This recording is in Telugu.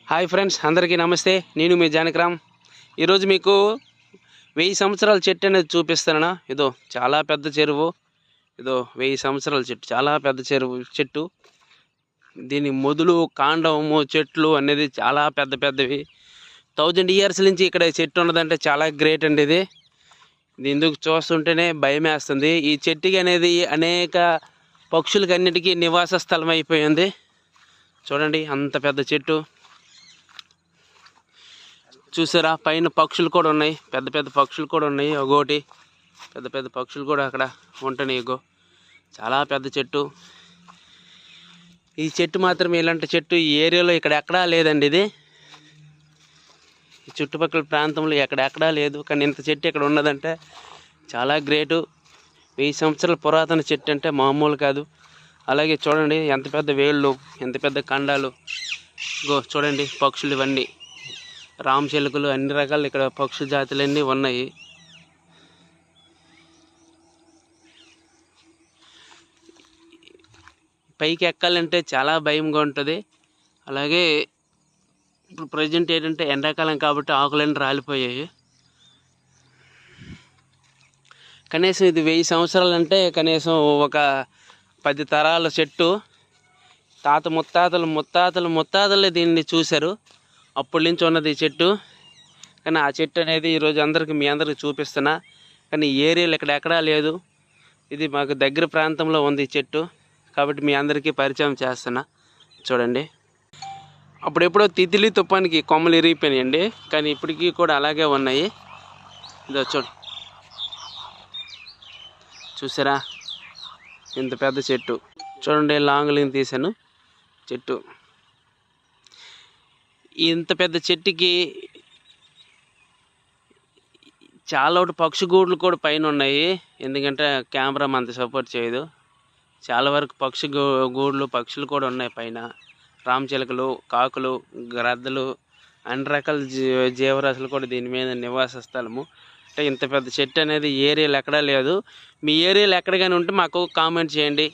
హాయ్ ఫ్రెండ్స్, అందరికీ నమస్తే. నేను మీ జానకిరామ్. ఈరోజు మీకు 1000 సంవత్సరాల చెట్టు అనేది చూపిస్తాను. ఇదో చాలా పెద్ద చెరువు. ఇదో 1000 సంవత్సరాల చెట్టు, చాలా పెద్ద చెట్టు. దీని మొదలు కాండము చెట్లు అనేది చాలా పెద్ద పెద్దవి. 1000 years నుంచి ఇక్కడ చెట్టు ఉన్నదంటే చాలా గ్రేట్ అండి. ఇది ఎందుకు చూస్తుంటేనే భయం వేస్తుంది. ఈ చెట్టుకి అనేది అనేక పక్షులకి అన్నిటికీ నివాస స్థలం అయిపోయింది. చూడండి, అంత పెద్ద చెట్టు. చూసారా, పైన పక్షులు కూడా ఉన్నాయి, పెద్ద పెద్ద పక్షులు కూడా ఉన్నాయి. ఒకటి పెద్ద పెద్ద పక్షులు కూడా అక్కడ ఉంటున్నాయి. చాలా పెద్ద చెట్టు. ఈ చెట్టు మాత్రం ఇలాంటి చెట్టు ఈ ఏరియాలో ఇక్కడ ఎక్కడా లేదండి. ఇది ఈ చుట్టుపక్కల ప్రాంతంలో ఎక్కడెక్కడా లేదు. కానీ ఇంత చెట్టు ఇక్కడ ఉన్నదంటే చాలా గ్రేటు. 1000 సంవత్సరాల పురాతన చెట్టు అంటే మామూలు కాదు. అలాగే చూడండి, ఎంత పెద్ద వేళ్ళు, ఎంత పెద్ద కండాలు. చూడండి, పక్షులు ఇవన్నీ రామచిలుకలు, అన్ని రకాలు ఇక్కడ పక్షి జాతులన్నీ ఉన్నాయి. పైకి ఎక్కాలంటే చాలా భయంగా ఉంటుంది. అలాగే ఇప్పుడు ప్రజెంట్ ఏంటంటే ఎండాకాలం కాబట్టి ఆకులన్నీ రాలిపోయాయి. కనీసం ఇది 1000 సంవత్సరాలు అంటే కనీసం ఒక 10 తరాల చెట్టు. తాత ముత్తాతలు దీన్ని చూశారు. అప్పటి నుంచి ఉన్నది ఈ చెట్టు. కానీ ఆ చెట్టు అనేది ఈరోజు మీ అందరికి చూపిస్తున్నా. కానీ ఈ ఏరియాలో ఇక్కడ ఎక్కడా లేదు. ఇది మాకు దగ్గర ప్రాంతంలో ఉంది ఈ చెట్టు, కాబట్టి మీ అందరికీ పరిచయం చేస్తున్నా. చూడండి, అప్పుడెప్పుడో తితిలి తుఫానికి కొమ్మలు ఇరిగిపోయినాయండి, కానీ ఇప్పటికీ కూడా అలాగే ఉన్నాయి. ఇదో చూసారా, ఇంత పెద్ద చెట్టు. చూడండి, లాంగ్ లింక్ తీసాను చెట్టు. ఇంత పెద్ద చెట్టుకి చాలా పక్షి గూడులు కూడా పైన ఉన్నాయి. ఎందుకంటే కెమెరా అంత సపోర్ట్ చేయదు. చాలా వరకు పక్షులు కూడా ఉన్నాయి పైన. రామచిలుకలు, కాకులు, గ్రద్దలు, అన్ని రకాల జీవరాశులు కూడా దీని మీద నివాస స్థలము. అంటే ఇంత పెద్ద చెట్టు అనేది ఏరియాలో ఎక్కడా లేదు. మీ ఏరియాలో ఎక్కడికైనా ఉంటే మాకు కామెంట్ చేయండి.